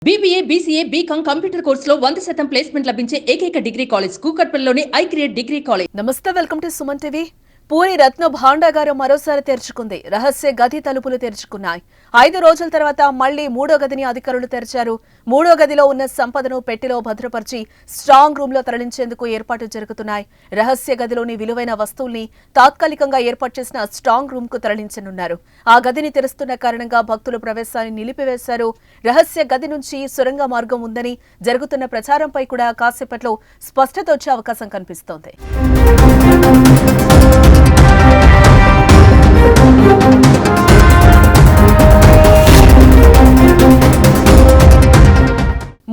BBA, BCA, BCom computer కోర్సులో 100% placement లభించే ఏకైక డిగ్రీ కాలేజ్ కూకట్పల్లిలోని ఐక్రియేట్ డిగ్రీ కాలేజ్. నమస్తే, welcome to Suman TV. Puri రత్న భాండాగారం మరోసారి తెరుచుకుంది. రహస్య గది తలుపులు తెరుచుకున్నాయి. 5 రోజుల తర్వాత మళ్లీ మూడో గదిని అధికారులు తెరిచారు. మూడో గదిలో ఉన్న సంపదను పెట్టెలో భద్రపరిచి స్ట్రాంగ్ రూమ్ లో తరలించేందుకు ఏర్పాట్లు జరుగుతున్నాయి. రహస్య గదిలోని విలువైన వస్తువుల్ని తాత్కాలికంగా ఏర్పాటు చేసిన స్ట్రాంగ్ రూమ్ కు తరలించనున్నారు. ఆ గదిని తెరుస్తున్న కారణంగా భక్తుల ప్రవేశాన్ని నిలిపివేశారు. రహస్య గది నుంచి సొరంగ మార్గం ఉందని జరుగుతున్న ప్రచారంపై కూడా కాసేపట్లో స్పష్టత వచ్చే అవకాశం కనిపిస్తోంది.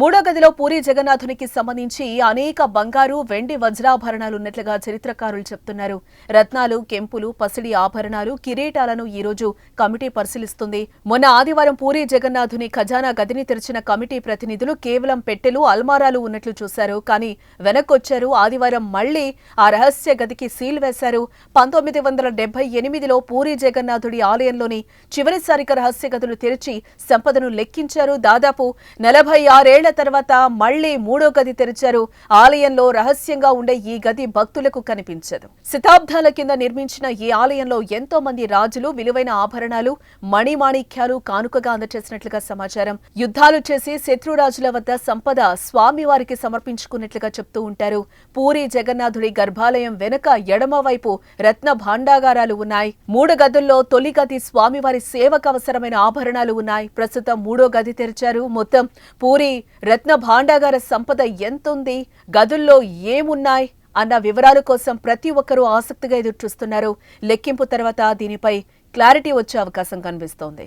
మూడో గదిలో పూరి జగన్నాథునికి సంబంధించి అనేక బంగారు, వెండి, వజ్రాభరణాలు ఉన్నట్లుగా చరిత్రకారులు చెప్తున్నారు. రత్నాలు, కెంపులు, పసిడి ఆభరణాలు, కిరీటాలను ఈ రోజు కమిటీ పరిశీలిస్తుంది. మొన్న ఆదివారం పూరి జగన్నాథుని ఖజానా గదిని తెరిచిన కమిటీ ప్రతినిధులు కేవలం పెట్టెలు, అల్మారాలు ఉన్నట్లు చూశారు. కానీ వెనక్కొచ్చారు. ఆదివారం మళ్లీ ఆ రహస్య గదికి సీల్ వేశారు. 1978లో పూరి జగన్నాథుడి ఆలయంలోని చివరిసారిగా రహస్య గదులు తెరిచి సంపదను లెక్కించారు. దాదాపు 46 ఏళ్ల తర్వాత మళ్లీ మూడో గది తెరిచారు. ఆలయంలో రహస్యంగా ఉండే ఈ గది భక్తులకు కనిపించదు. శతాబ్దాల కింద నిర్మించిన ఈ ఆలయంలో ఎంతో మంది రాజులు విలువైన ఆభరణాలు, మణిమాణిక్యాలు కానుకగా అందచేసినట్లుగా సమాచారం. యుద్ధాలు చేసి శత్రురాజుల వద్ద సంపద స్వామివారికి సమర్పించుకున్నట్లుగా చెప్తూ ఉంటారు. పూరి జగన్నాథుడి గర్భాలయం వెనుక ఎడమ వైపు రత్న భాండాగారాలు ఉన్నాయి. మూడు గదుల్లో తొలి గది స్వామివారి సేవకు అవసరమైన ఆభరణాలు ఉన్నాయి. ప్రస్తుతం మూడో గది తెరిచారు. మొత్తం పూరి రత్న భాండాగార సంపద ఎంతుంది, గదుల్లో ఏమున్నాయి అన్న వివరాల కోసం ప్రతి ఒక్కరూ ఆసక్తిగా ఎదురుచూస్తున్నారు. లెక్కింపు తర్వాత దీనిపై క్లారిటీ వచ్చే అవకాశం కనిపిస్తోంది.